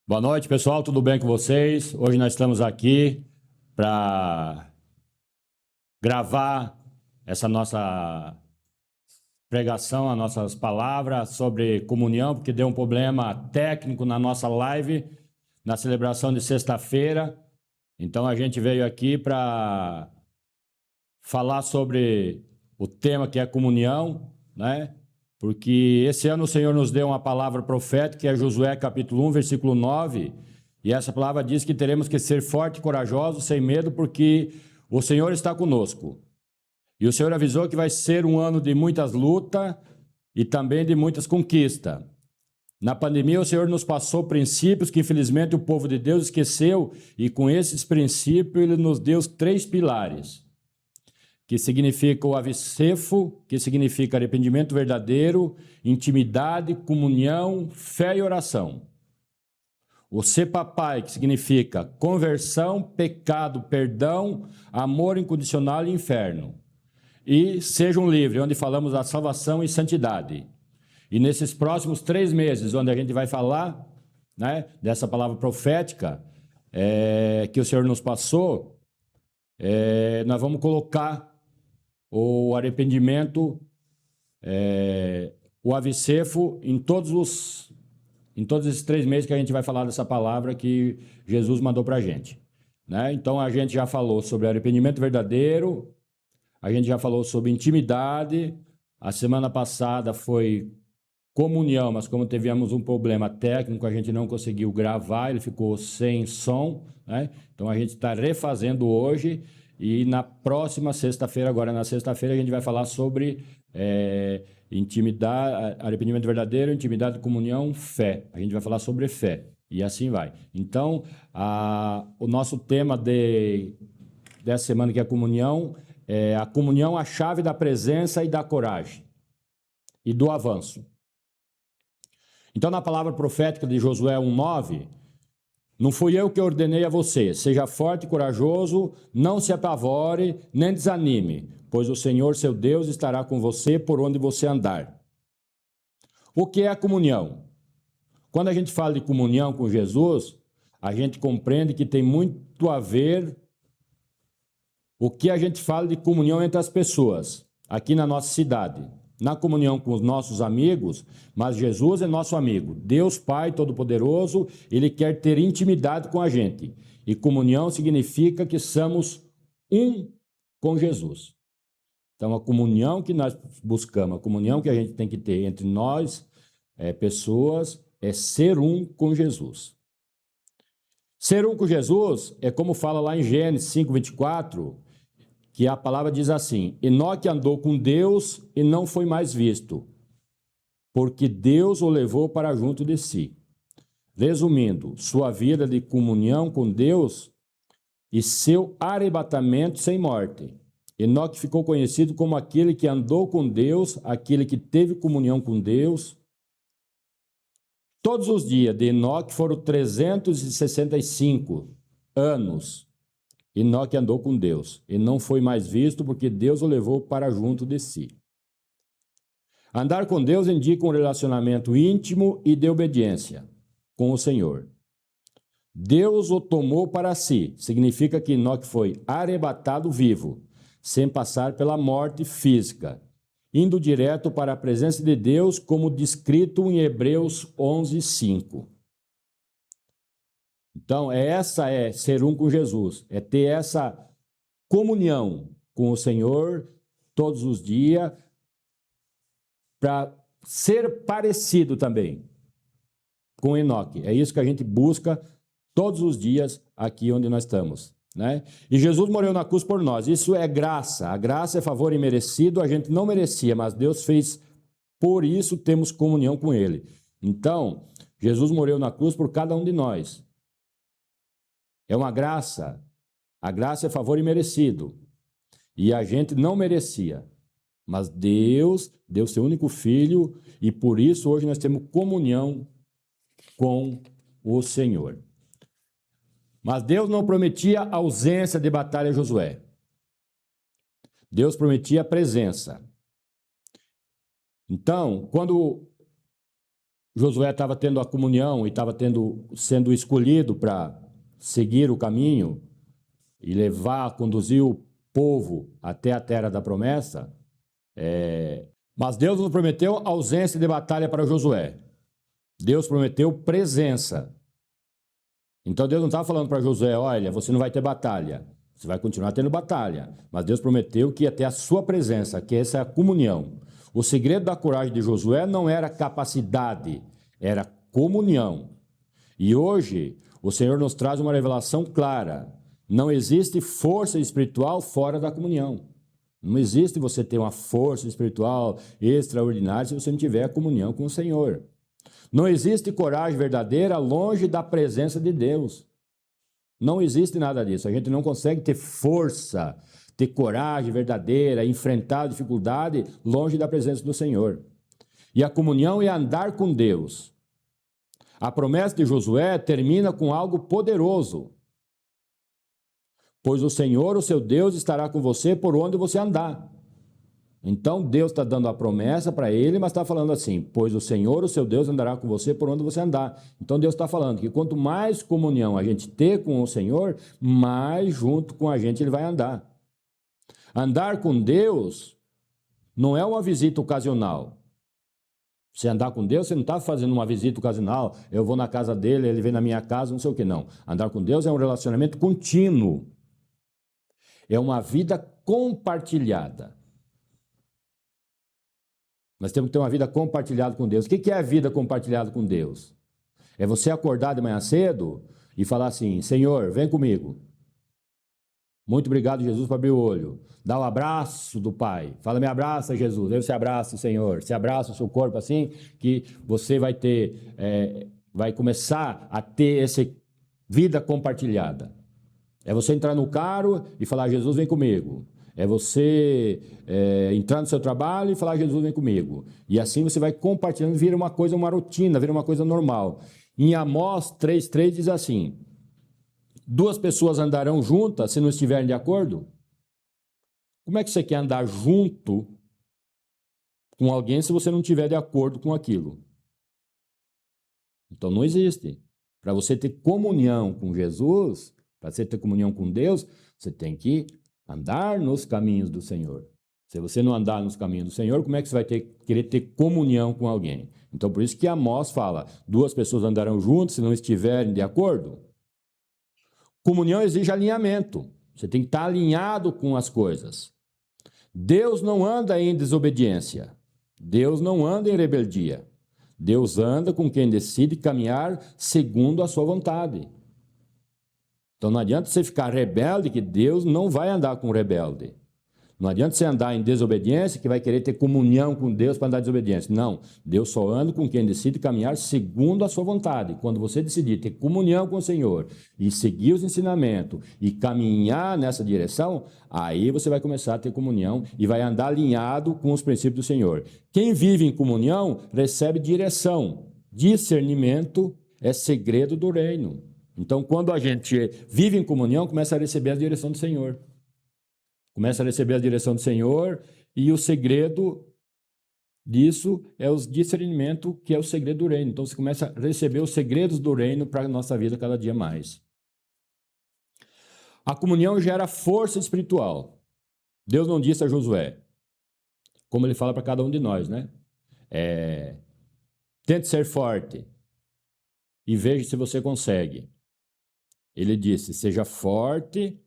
Boa noite, pessoal. Tudo bem com vocês? Hoje nós estamos aqui para gravar essa nossa pregação, as nossas palavras sobre comunhão, porque deu um problema técnico na nossa live, na celebração de sexta-feira. Então a gente veio aqui para falar sobre o tema que é comunhão, né? Porque esse ano o Senhor nos deu uma palavra profética, que é Josué capítulo 1, versículo 9, e essa palavra diz que teremos que ser fortes e corajosos, sem medo, porque o Senhor está conosco. E o Senhor avisou que vai ser um ano de muitas lutas e também de muitas conquistas. Na pandemia, o Senhor nos passou princípios que, infelizmente, o povo de Deus esqueceu, e com esses princípios Ele nos deu 3 pilares, que significa o avicefo, que significa arrependimento verdadeiro, intimidade, comunhão, fé e oração. O sepapai, que significa conversão, pecado, perdão, amor incondicional e inferno. E sejam livres, onde falamos da salvação e santidade. E nesses próximos 3 meses, onde a gente vai falar, né, dessa palavra profética que o Senhor nos passou, nós vamos colocar o arrependimento, o avicefo em todos esses 3 meses que a gente vai falar dessa palavra que Jesus mandou para a gente, né? Então a gente já falou sobre arrependimento verdadeiro, a gente já falou sobre intimidade, a semana passada foi comunhão, mas como tivemos um problema técnico, a gente não conseguiu gravar, ele ficou sem som, né? Então a gente está refazendo hoje. E na próxima sexta-feira, agora na sexta-feira, a gente vai falar sobre intimidade, arrependimento verdadeiro, intimidade, comunhão, fé. A gente vai falar sobre fé e assim vai. Então, o nosso tema dessa semana, que é a comunhão, a chave da presença e da coragem e do avanço. Então, na palavra profética de Josué 1:9, não fui eu que ordenei a você, seja forte e corajoso, não se apavore, nem desanime, pois o Senhor, seu Deus, estará com você por onde você andar. O que é a comunhão? Quando a gente fala de comunhão com Jesus, a gente compreende que tem muito a ver o que a gente fala de comunhão entre as pessoas, aqui na nossa cidade. Na comunhão com os nossos amigos, mas Jesus é nosso amigo. Deus Pai Todo-Poderoso, Ele quer ter intimidade com a gente. E comunhão significa que somos um com Jesus. Então, a comunhão que nós buscamos, a comunhão que a gente tem que ter entre nós, pessoas, é ser um com Jesus. Ser um com Jesus é como fala lá em Gênesis 5:24, que a palavra diz assim: Enoque andou com Deus e não foi mais visto, porque Deus o levou para junto de si. Resumindo, sua vida de comunhão com Deus e seu arrebatamento sem morte. Enoque ficou conhecido como aquele que andou com Deus, aquele que teve comunhão com Deus. Todos os dias de Enoque foram 365 anos. Enoque andou com Deus e não foi mais visto, porque Deus o levou para junto de si. Andar com Deus indica um relacionamento íntimo e de obediência com o Senhor. Deus o tomou para si, significa que Enoque foi arrebatado vivo, sem passar pela morte física, indo direto para a presença de Deus, como descrito em Hebreus 11:5. Então, essa é ser um com Jesus, é ter essa comunhão com o Senhor todos os dias, para ser parecido também com Enoque. É isso que a gente busca todos os dias aqui onde nós estamos, né? E Jesus morreu na cruz por nós. Isso é graça. A graça é favor imerecido, a gente não merecia, mas Deus fez, por isso temos comunhão com Ele. Então, Jesus morreu na cruz por cada um de nós. É uma graça. A graça é favor imerecido. E a gente não merecia. Mas Deus deu seu único filho e por isso hoje nós temos comunhão com o Senhor. Mas Deus não prometia ausência de batalha a Josué. Deus prometia presença. Então, quando Josué estava tendo a comunhão e estava sendo escolhido para seguir o caminho e conduzir o povo até a terra da promessa, mas Deus não prometeu ausência de batalha para Josué. Deus prometeu presença. Então Deus não estava falando para Josué, olha, você não vai ter batalha. Você vai continuar tendo batalha. Mas Deus prometeu que ia ter a sua presença, que essa é a comunhão. O segredo da coragem de Josué não era capacidade, era comunhão. E hoje o Senhor nos traz uma revelação clara. Não existe força espiritual fora da comunhão. Não existe você ter uma força espiritual extraordinária se você não tiver a comunhão com o Senhor. Não existe coragem verdadeira longe da presença de Deus. Não existe nada disso. A gente não consegue ter força, ter coragem verdadeira, enfrentar a dificuldade longe da presença do Senhor. E a comunhão é andar com Deus. A promessa de Josué termina com algo poderoso. Pois o Senhor, o seu Deus, estará com você por onde você andar. Então, Deus está dando a promessa para ele, mas está falando assim, pois o Senhor, o seu Deus, andará com você por onde você andar. Então, Deus está falando que quanto mais comunhão a gente ter com o Senhor, mais junto com a gente ele vai andar. Andar com Deus não é uma visita ocasional. Você andar com Deus, você não está fazendo uma visita ocasional, eu vou na casa dele, ele vem na minha casa, não sei o que, não. Andar com Deus é um relacionamento contínuo. É uma vida compartilhada. Nós temos que ter uma vida compartilhada com Deus. O que é a vida compartilhada com Deus? É você acordar de manhã cedo e falar assim, Senhor, vem comigo. Muito obrigado, Jesus, por abrir o olho. Dá o abraço do Pai. Fala, me abraça, Jesus. Aí você abraça o Senhor. Você abraça o seu corpo assim, que você vai vai começar a ter essa vida compartilhada. É você entrar no carro e falar, Jesus, vem comigo. É você entrar no seu trabalho e falar, Jesus, vem comigo. E assim você vai compartilhando, vira uma coisa, uma rotina, vira uma coisa normal. Em Amós 3,3 diz assim, 2 pessoas andarão juntas se não estiverem de acordo? Como é que você quer andar junto com alguém se você não estiver de acordo com aquilo? Então não existe. Para você ter comunhão com Jesus, para você ter comunhão com Deus, você tem que andar nos caminhos do Senhor. Se você não andar nos caminhos do Senhor, como é que você vai querer ter comunhão com alguém? Então, por isso que Amós fala, 2 pessoas andarão juntas se não estiverem de acordo. Comunhão exige alinhamento. Você tem que estar alinhado com as coisas. Deus não anda em desobediência. Deus não anda em rebeldia. Deus anda com quem decide caminhar segundo a sua vontade. Então não adianta você ficar rebelde, que Deus não vai andar com rebelde. Não adianta você andar em desobediência, que vai querer ter comunhão com Deus para andar em desobediência. Não, Deus só anda com quem decide caminhar segundo a sua vontade. Quando você decidir ter comunhão com o Senhor e seguir os ensinamentos e caminhar nessa direção, aí você vai começar a ter comunhão e vai andar alinhado com os princípios do Senhor. Quem vive em comunhão recebe direção. Discernimento é segredo do reino. Então, quando a gente vive em comunhão, começa a receber a direção do Senhor. Começa a receber a direção do Senhor e o segredo disso é o discernimento, que é o segredo do reino. Então, você começa a receber os segredos do reino para a nossa vida cada dia mais. A comunhão gera força espiritual. Deus não disse a Josué, como ele fala para cada um de nós, né? Tente ser forte e veja se você consegue. Ele disse, seja forte.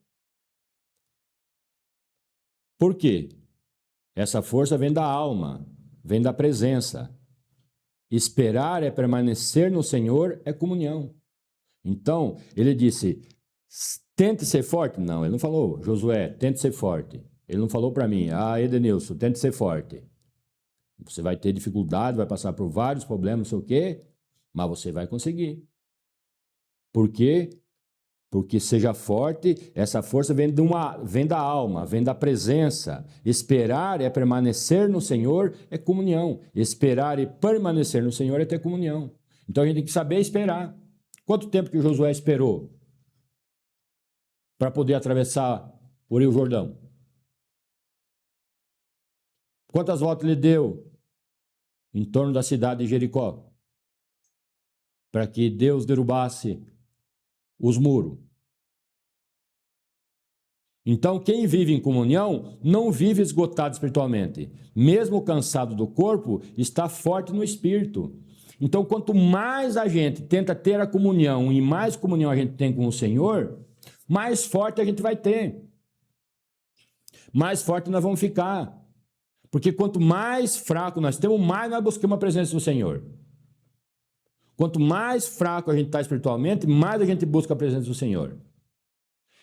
Por quê? Essa força vem da alma, vem da presença. Esperar é permanecer no Senhor, é comunhão. Então, ele disse, tente ser forte. Não, ele não falou, Josué, tente ser forte. Ele não falou para mim, Edenilson, tente ser forte. Você vai ter dificuldade, vai passar por vários problemas, não sei o quê, mas você vai conseguir. Por quê? Porque seja forte, essa força vem da alma, vem da presença. Esperar é permanecer no Senhor, é comunhão. Esperar e permanecer no Senhor é ter comunhão. Então a gente tem que saber esperar. Quanto tempo que Josué esperou para poder atravessar o Rio Jordão? Quantas voltas ele deu em torno da cidade de Jericó? para que Deus derrubasse os muros. Então, quem vive em comunhão não vive esgotado espiritualmente. Mesmo cansado do corpo, está forte no espírito. Então, quanto mais a gente tenta ter a comunhão e mais comunhão a gente tem com o Senhor, mais forte a gente vai ter. Mais forte nós vamos ficar. Porque quanto mais fraco nós temos, mais nós buscamos a presença do Senhor. Quanto mais fraco a gente está espiritualmente, mais a gente busca a presença do Senhor.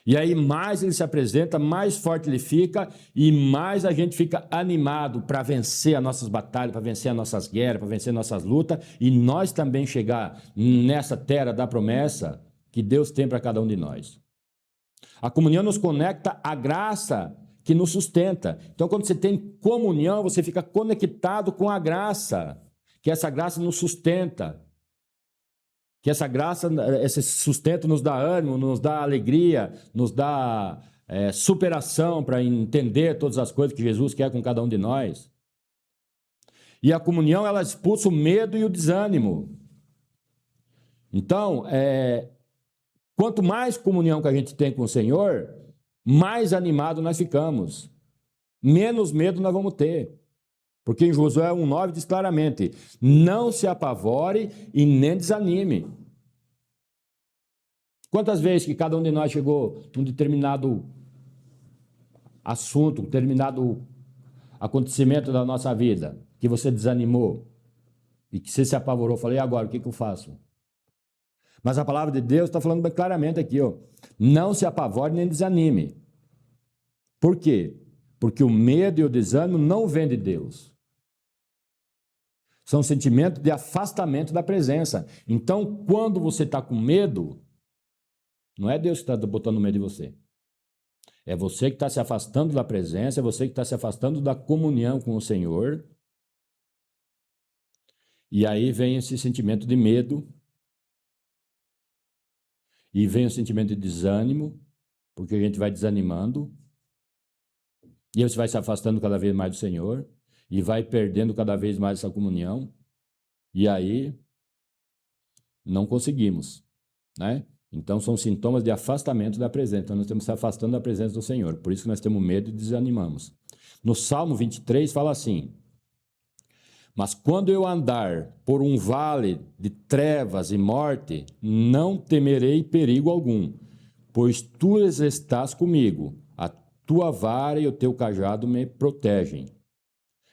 E aí mais ele se apresenta, mais forte ele fica e mais a gente fica animado para vencer as nossas batalhas, para vencer as nossas guerras, para vencer as nossas lutas e nós também chegar nessa terra da promessa que Deus tem para cada um de nós. A comunhão nos conecta à graça que nos sustenta. Então, quando você tem comunhão, você fica conectado com a graça, que essa graça nos sustenta. Que essa graça, esse sustento nos dá ânimo, nos dá alegria, nos dá superação para entender todas as coisas que Jesus quer com cada um de nós. E a comunhão, ela expulsa o medo e o desânimo. Então, quanto mais comunhão que a gente tem com o Senhor, mais animado nós ficamos. Menos medo nós vamos ter. Porque em Josué 1,9 diz claramente, não se apavore e nem desanime. Quantas vezes que cada um de nós chegou num determinado assunto, um determinado acontecimento da nossa vida, que você desanimou e que você se apavorou, falei, agora, o que eu faço? Mas a palavra de Deus está falando bem claramente aqui, ó, não se apavore nem desanime. Por quê? Porque o medo e o desânimo não vêm de Deus. São sentimentos de afastamento da presença. Então, quando você está com medo, não é Deus que está botando medo em você. É você que está se afastando da presença, é você que está se afastando da comunhão com o Senhor. E aí vem esse sentimento de medo. E vem o sentimento de desânimo, porque a gente vai desanimando. E você vai se afastando cada vez mais do Senhor. E vai perdendo cada vez mais essa comunhão, e aí não conseguimos, né? Então são sintomas de afastamento da presença, então nós estamos se afastando da presença do Senhor, por isso que nós temos medo e desanimamos. No Salmo 23 fala assim, mas quando eu andar por um vale de trevas e morte, não temerei perigo algum, pois tu estás comigo, a tua vara e o teu cajado me protegem.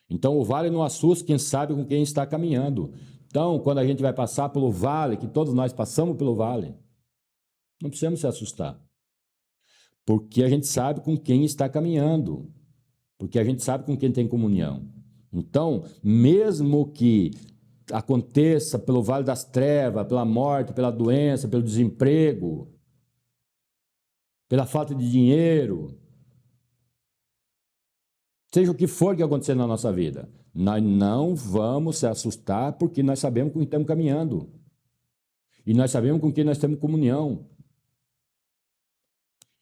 Então, o vale não assusta quem sabe com quem está caminhando. Então, quando a gente vai passar pelo vale, que todos nós passamos pelo vale, não precisamos se assustar. Porque a gente sabe com quem está caminhando. Porque a gente sabe com quem tem comunhão. Então, mesmo que aconteça pelo vale das trevas, pela morte, pela doença, pelo desemprego, pela falta de dinheiro, seja o que for que acontecer na nossa vida, nós não vamos se assustar porque nós sabemos com quem estamos caminhando. E nós sabemos com quem nós temos comunhão.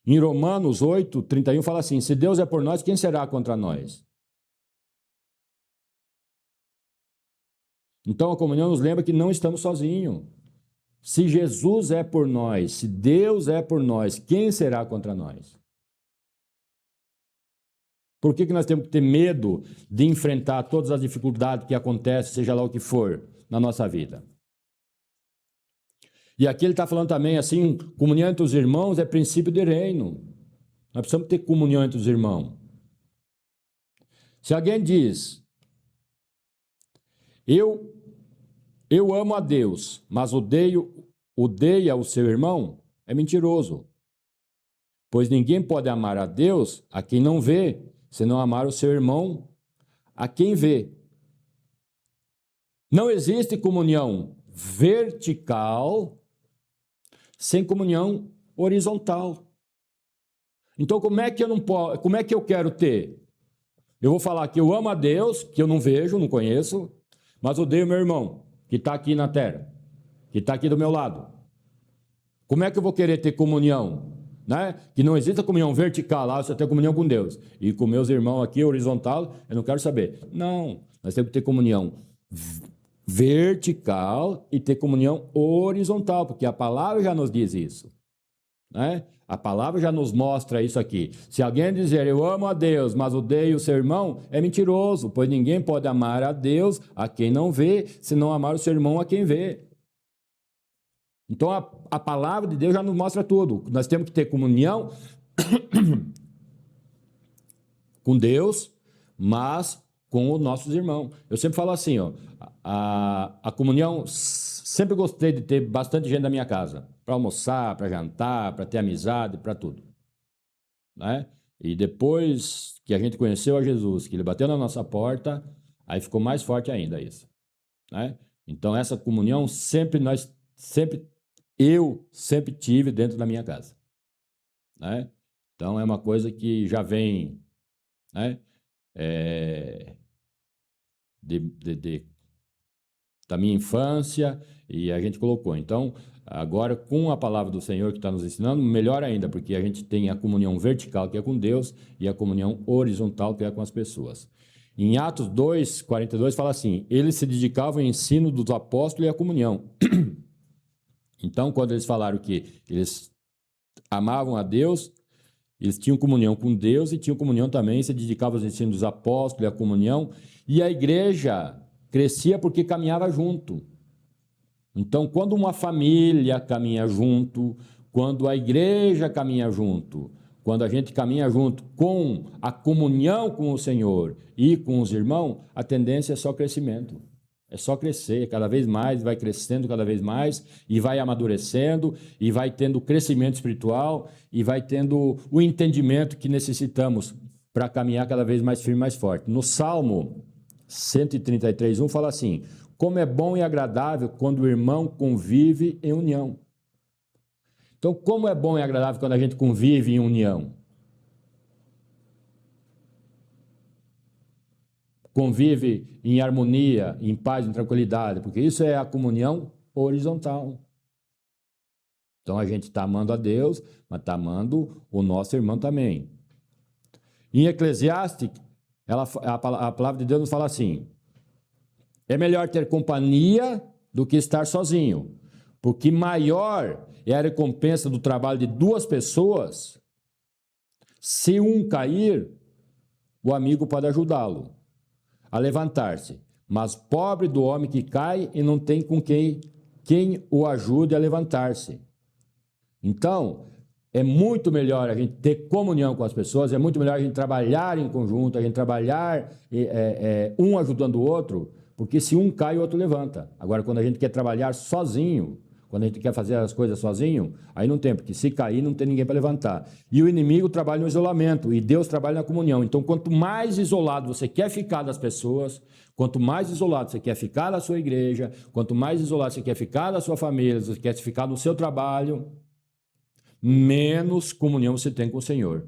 Em Romanos 8:31 fala assim, se Deus é por nós, quem será contra nós? Então a comunhão nos lembra que não estamos sozinhos. Se Jesus é por nós, se Deus é por nós, quem será contra nós? Por que nós temos que ter medo de enfrentar todas as dificuldades que acontecem, seja lá o que for, na nossa vida? E aqui ele está falando também assim, comunhão entre os irmãos é princípio de reino. Nós precisamos ter comunhão entre os irmãos. Se alguém diz, eu amo a Deus, mas odeia o seu irmão, é mentiroso. Pois ninguém pode amar a Deus a quem não vê, se não amar o seu irmão a quem vê. Não existe comunhão vertical sem comunhão horizontal. Então, como é que eu quero ter? Eu vou falar que eu amo a Deus, que eu não vejo, não conheço, mas odeio meu irmão, que está aqui na terra, que está aqui do meu lado. Como é que eu vou querer ter comunhão? Né? Que não exista comunhão vertical, lá você tem comunhão com Deus. E com meus irmãos aqui, horizontal, eu não quero saber. Não, nós temos que ter comunhão vertical e ter comunhão horizontal, porque a palavra já nos diz isso, né? A palavra já nos mostra isso aqui. Se alguém dizer, eu amo a Deus, mas odeio o seu irmão, é mentiroso, pois ninguém pode amar a Deus a quem não vê, se não amar o seu irmão a quem vê. Então, a palavra de Deus já nos mostra tudo. Nós temos que ter comunhão com Deus, mas com os nossos irmãos. Eu sempre falo assim, ó, a comunhão, sempre gostei de ter bastante gente na minha casa, para almoçar, para jantar, para ter amizade, para tudo, né? E depois que a gente conheceu a Jesus, que ele bateu na nossa porta, aí ficou mais forte ainda isso, né? Então, essa comunhão eu sempre tive dentro da minha casa, né? Então, é uma coisa que já vem, né? Da minha infância, e a gente colocou. Então, agora, com a palavra do Senhor que está nos ensinando, melhor ainda, porque a gente tem a comunhão vertical, que é com Deus, e a comunhão horizontal, que é com as pessoas. Em Atos 2, 42, fala assim, eles se dedicavam ao ensino dos apóstolos e à comunhão. Então, quando eles falaram que eles amavam a Deus, eles tinham comunhão com Deus e tinham comunhão também, se dedicavam aos ensinos dos apóstolos e à comunhão, e a igreja crescia porque caminhava junto. Então, quando uma família caminha junto, quando a igreja caminha junto, quando a gente caminha junto com a comunhão com o Senhor e com os irmãos, a tendência é só crescimento. É só crescer, cada vez mais, vai crescendo cada vez mais, e vai amadurecendo, e vai tendo crescimento espiritual, e vai tendo o entendimento que necessitamos para caminhar cada vez mais firme e mais forte. No Salmo 133:1 fala assim, como é bom e agradável quando o irmão convive em união. Então, como é bom e agradável quando a gente convive em união? Convive em harmonia, em paz, em tranquilidade, porque isso é a comunhão horizontal. Então, a gente está amando a Deus, mas está amando o nosso irmão também. Em Eclesiastes, a palavra de Deus nos fala assim, é melhor ter companhia do que estar sozinho, porque maior é a recompensa do trabalho de duas pessoas. Se um cair, o amigo pode ajudá-lo a levantar-se, mas pobre do homem que cai e não tem com quem o ajude a levantar-se. Então, é muito melhor a gente ter comunhão com as pessoas, é muito melhor a gente trabalhar em conjunto, a gente trabalhar um ajudando o outro, porque se um cai, o outro levanta. Agora, quando a gente quer trabalhar sozinho, quando a gente quer fazer as coisas sozinho, aí não tem, porque se cair, não tem ninguém para levantar. E o inimigo trabalha no isolamento, e Deus trabalha na comunhão. Então, quanto mais isolado você quer ficar das pessoas, quanto mais isolado você quer ficar da sua igreja, quanto mais isolado você quer ficar da sua família, você quer ficar no seu trabalho, menos comunhão você tem com o Senhor.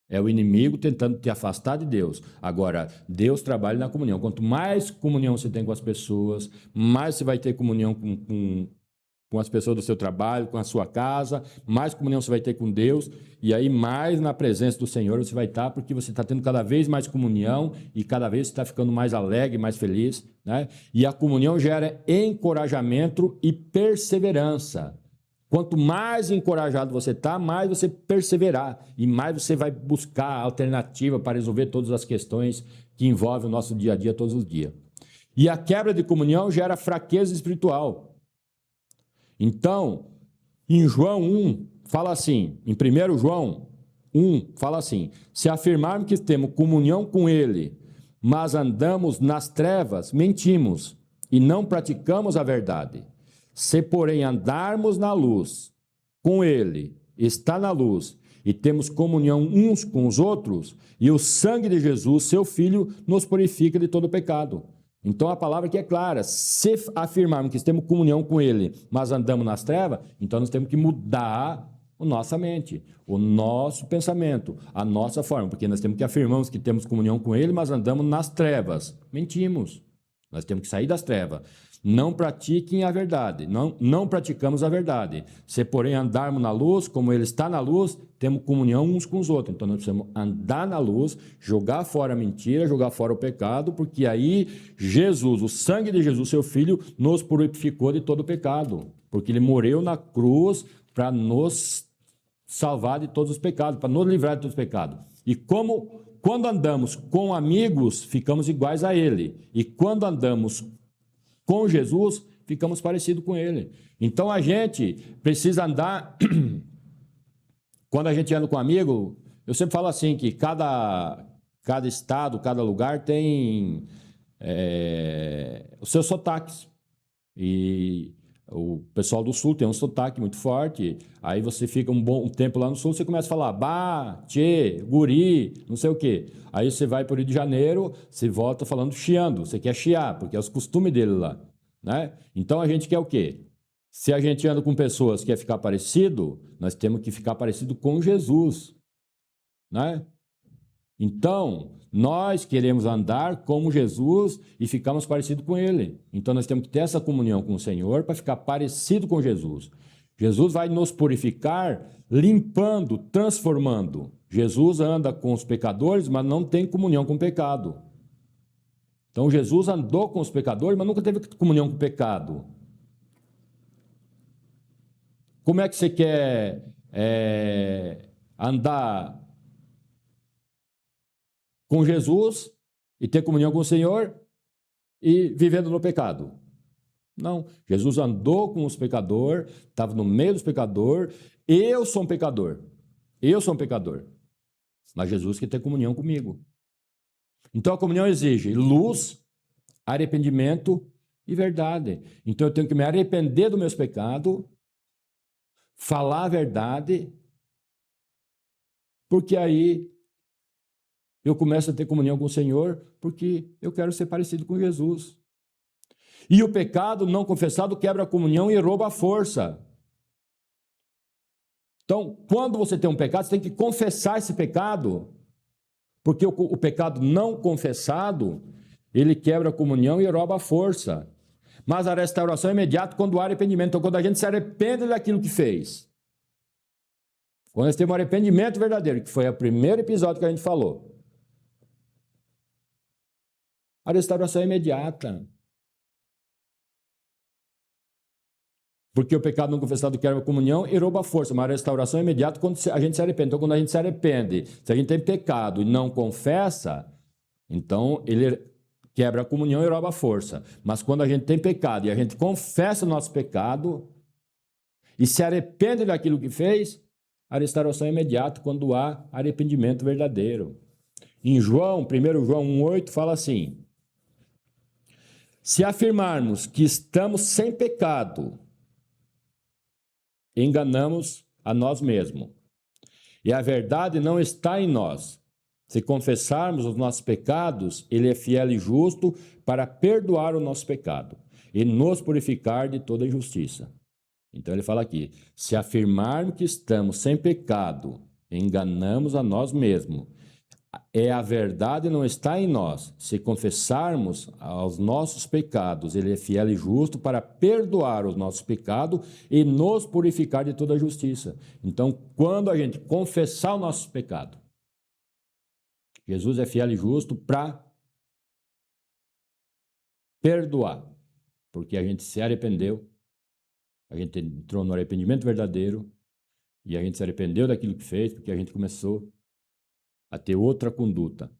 É o inimigo tentando te afastar de Deus. Agora, Deus trabalha na comunhão. Quanto mais comunhão você tem com as pessoas, mais você vai ter comunhão com as pessoas do seu trabalho, com a sua casa, mais comunhão você vai ter com Deus, e aí mais na presença do Senhor você vai estar, porque você está tendo cada vez mais comunhão, e cada vez você está ficando mais alegre, mais feliz, né? E a comunhão gera encorajamento e perseverança. Quanto mais encorajado você está, mais você perseverar, e mais você vai buscar alternativa para resolver todas as questões que envolvem o nosso dia a dia, todos os dias. E a quebra de comunhão gera fraqueza espiritual. Então, em João 1, fala assim, em 1 João 1, fala assim, se afirmarmos que temos comunhão com ele, mas andamos nas trevas, mentimos e não praticamos a verdade. Se, porém, andarmos na luz, com ele, está na luz, e temos comunhão uns com os outros, e o sangue de Jesus, seu Filho, nos purifica de todo pecado. Então, a palavra aqui é clara. Se afirmarmos que temos comunhão com ele, mas andamos nas trevas, então nós temos que mudar a nossa mente, o nosso pensamento, a nossa forma, porque nós temos que afirmarmos que temos comunhão com ele, mas andamos nas trevas. Mentimos. Nós temos que sair das trevas. não pratiquem a verdade, não praticamos a verdade. Se, porém, andarmos na luz, como Ele está na luz, temos comunhão uns com os outros. Então, nós precisamos andar na luz, jogar fora a mentira, jogar fora o pecado, porque aí Jesus, o sangue de Jesus, seu Filho, nos purificou de todo o pecado, porque Ele morreu na cruz para nos salvar de todos os pecados, para nos livrar de todos os pecados. E quando andamos com amigos, ficamos iguais a Ele. E quando andamos com Jesus, ficamos parecidos com Ele. Então, a gente precisa andar... Quando a gente anda com amigo, eu sempre falo assim, que cada estado, cada lugar tem os seus sotaques. E o pessoal do Sul tem um sotaque muito forte. Aí você fica um tempo lá no Sul, você começa a falar bah, tchê, guri, não sei o quê. Aí você vai para o Rio de Janeiro, você volta falando chiando, você quer chiar, porque é os costumes dele lá, né? Então a gente quer o quê? Se a gente anda com pessoas que quer ficar parecido, nós temos que ficar parecido com Jesus, né? Então, nós queremos andar como Jesus e ficarmos parecidos com Ele. Então, nós temos que ter essa comunhão com o Senhor para ficar parecido com Jesus. Jesus vai nos purificar, limpando, transformando. Jesus anda com os pecadores, mas não tem comunhão com o pecado. Então, Jesus andou com os pecadores, mas nunca teve comunhão com o pecado. Como é que você quer andar com Jesus e ter comunhão com o Senhor e vivendo no pecado? Não. Jesus andou com os pecadores, estava no meio dos pecadores. Eu sou um pecador. Eu sou um pecador. Mas Jesus quer ter comunhão comigo. Então a comunhão exige luz, arrependimento e verdade. Então eu tenho que me arrepender dos meus pecados, falar a verdade, porque aí eu começo a ter comunhão com o Senhor, porque eu quero ser parecido com Jesus. E o pecado não confessado quebra a comunhão e rouba a força. Então, quando você tem um pecado, você tem que confessar esse pecado, porque o pecado não confessado, ele quebra a comunhão e rouba a força. Mas a restauração é imediata quando há arrependimento. Então, quando a gente se arrepende daquilo que fez, quando nós temos um arrependimento verdadeiro, que foi o primeiro episódio que a gente falou, a restauração é imediata. Porque o pecado não confessado quebra a comunhão e rouba a força, mas a restauração é imediata quando a gente se arrepende. Então, quando a gente se arrepende, se a gente tem pecado e não confessa, então ele quebra a comunhão e rouba a força. Mas quando a gente tem pecado e a gente confessa o nosso pecado e se arrepende daquilo que fez, a restauração é imediata quando há arrependimento verdadeiro. Em João, 1 João 1,8 fala assim: se afirmarmos que estamos sem pecado, enganamos a nós mesmos, e a verdade não está em nós. Se confessarmos os nossos pecados, Ele é fiel e justo para perdoar o nosso pecado e nos purificar de toda injustiça. Então ele fala aqui, se afirmarmos que estamos sem pecado, enganamos a nós mesmos. A verdade não está em nós. Se confessarmos os nossos pecados, Ele é fiel e justo para perdoar os nossos pecados e nos purificar de toda justiça. Então, quando a gente confessar o nosso pecado, Jesus é fiel e justo para perdoar, porque a gente se arrependeu, a gente entrou no arrependimento verdadeiro e a gente se arrependeu daquilo que fez, porque a gente começou a ter outra conduta,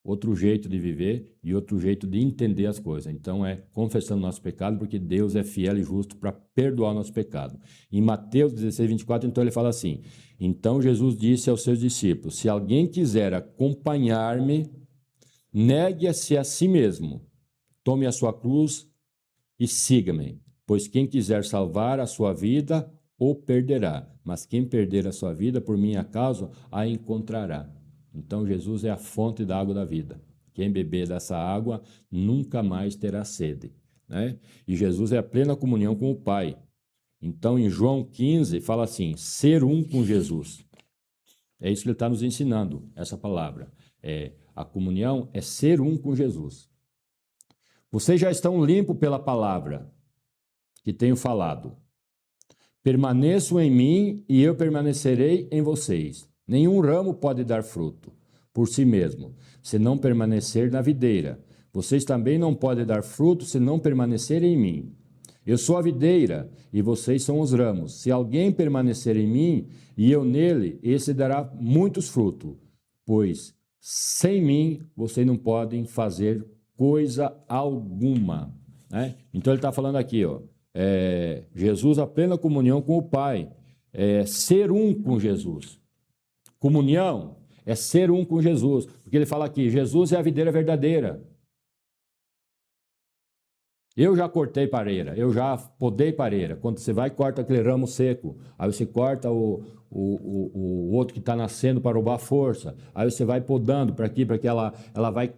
outro jeito de viver e outro jeito de entender as coisas. Então é confessando nosso pecado, porque Deus é fiel e justo para perdoar o nosso pecado. Em Mateus 16, 24, então ele fala assim: então Jesus disse aos seus discípulos, se alguém quiser acompanhar-me, negue-se a si mesmo, tome a sua cruz e siga-me, pois quem quiser salvar a sua vida, o perderá, mas quem perder a sua vida por minha causa, a encontrará. Então Jesus é a fonte da água da vida. Quem beber dessa água nunca mais terá sede, né? E Jesus é a plena comunhão com o Pai. Então em João 15 fala assim, ser um com Jesus. É isso que ele está nos ensinando, essa palavra. A comunhão é ser um com Jesus. Vocês já estão limpos pela palavra que tenho falado. Permaneçam em mim e eu permanecerei em vocês. Nenhum ramo pode dar fruto por si mesmo, se não permanecer na videira. Vocês também não podem dar fruto se não permanecerem em mim. Eu sou a videira e vocês são os ramos. Se alguém permanecer em mim e eu nele, esse dará muitos frutos, pois sem mim vocês não podem fazer coisa alguma. Né? Então ele está falando aqui, ó, Jesus, a plena comunhão com o Pai, ser um com Jesus. Comunhão é ser um com Jesus, porque ele fala aqui, Jesus é a videira verdadeira. Eu já cortei pareira, eu já podei pareira. Quando você vai e corta aquele ramo seco, aí você corta o outro que está nascendo para roubar força, aí você vai podando para aqui, para que ela vai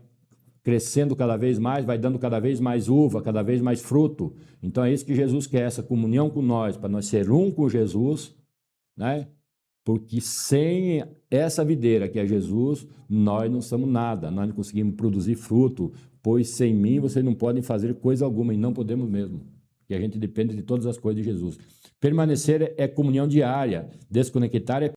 crescendo cada vez mais, vai dando cada vez mais uva, cada vez mais fruto. Então é isso que Jesus quer, essa comunhão com nós, para nós ser um com Jesus, né? Porque sem essa videira que é Jesus, nós não somos nada, nós não conseguimos produzir fruto, pois sem mim vocês não podem fazer coisa alguma, e não podemos mesmo, porque a gente depende de todas as coisas de Jesus. Permanecer é comunhão diária, desconectar é